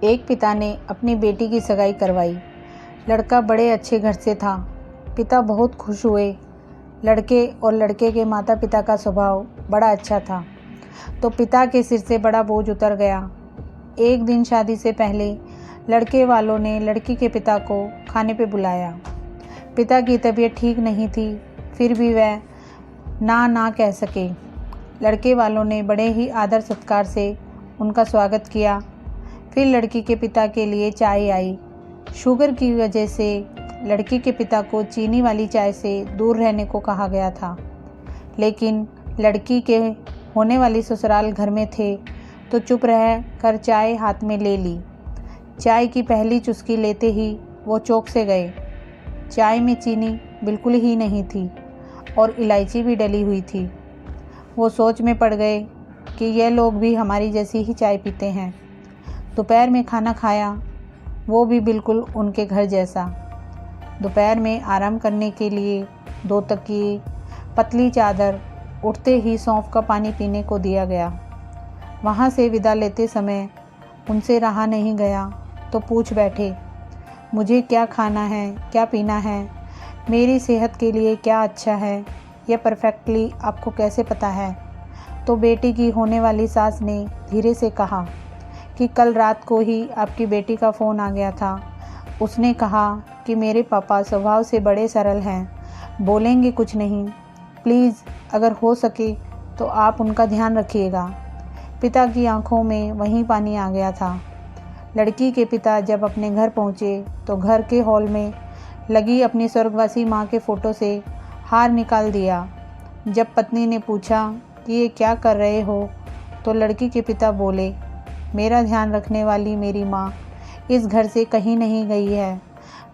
एक पिता ने अपनी बेटी की सगाई करवाई। लड़का बड़े अच्छे घर से था। पिता बहुत खुश हुए। लड़के और लड़के के माता पिता का स्वभाव बड़ा अच्छा था, तो पिता के सिर से बड़ा बोझ उतर गया। एक दिन शादी से पहले लड़के वालों ने लड़की के पिता को खाने पे बुलाया। पिता की तबीयत ठीक नहीं थी, फिर भी वह ना कह सके। लड़के वालों ने बड़े ही आदर सत्कार से उनका स्वागत किया। फिर लड़की के पिता के लिए चाय आई। शुगर की वजह से लड़की के पिता को चीनी वाली चाय से दूर रहने को कहा गया था, लेकिन लड़की के होने वाली ससुराल घर में थे तो चुप रह कर चाय हाथ में ले ली। चाय की पहली चुस्की लेते ही वो चौंक से गए। चाय में चीनी बिल्कुल ही नहीं थी और इलायची भी डली हुई थी। वो सोच में पड़ गए कि ये लोग भी हमारी जैसी ही चाय पीते हैं। दोपहर में खाना खाया, वो भी बिल्कुल उनके घर जैसा। दोपहर में आराम करने के लिए 2 तकिए, पतली चादर, उठते ही सौंफ का पानी पीने को दिया गया। वहाँ से विदा लेते समय उनसे रहा नहीं गया तो पूछ बैठे, मुझे क्या खाना है, क्या पीना है, मेरी सेहत के लिए क्या अच्छा है, यह परफेक्टली आपको कैसे पता है? तो बेटी की होने वाली सास ने धीरे से कहा कि कल रात को ही आपकी बेटी का फ़ोन आ गया था। उसने कहा कि मेरे पापा स्वभाव से बड़े सरल हैं, बोलेंगे कुछ नहीं, प्लीज़ अगर हो सके तो आप उनका ध्यान रखिएगा। पिता की आंखों में वहीं पानी आ गया था। लड़की के पिता जब अपने घर पहुँचे तो घर के हॉल में लगी अपनी स्वर्गवासी माँ के फ़ोटो से हार निकाल दिया। जब पत्नी ने पूछा कि ये क्या कर रहे हो, तो लड़की के पिता बोले, मेरा ध्यान रखने वाली मेरी माँ इस घर से कहीं नहीं गई है,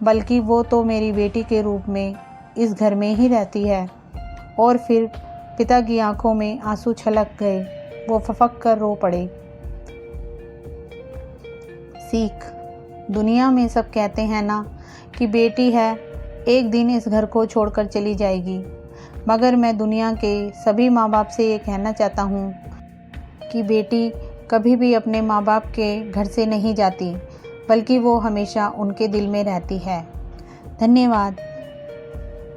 बल्कि वो तो मेरी बेटी के रूप में इस घर में ही रहती है। और फिर पिता की आंखों में आंसू छलक गए। वो फफक कर रो पड़े। सीख, दुनिया में सब कहते हैं ना कि बेटी है एक दिन इस घर को छोड़कर चली जाएगी, मगर मैं दुनिया के सभी माँ बाप से ये कहना चाहता हूँ कि बेटी कभी भी अपने माँ बाप के घर से नहीं जाती, बल्कि वो हमेशा उनके दिल में रहती है। धन्यवाद।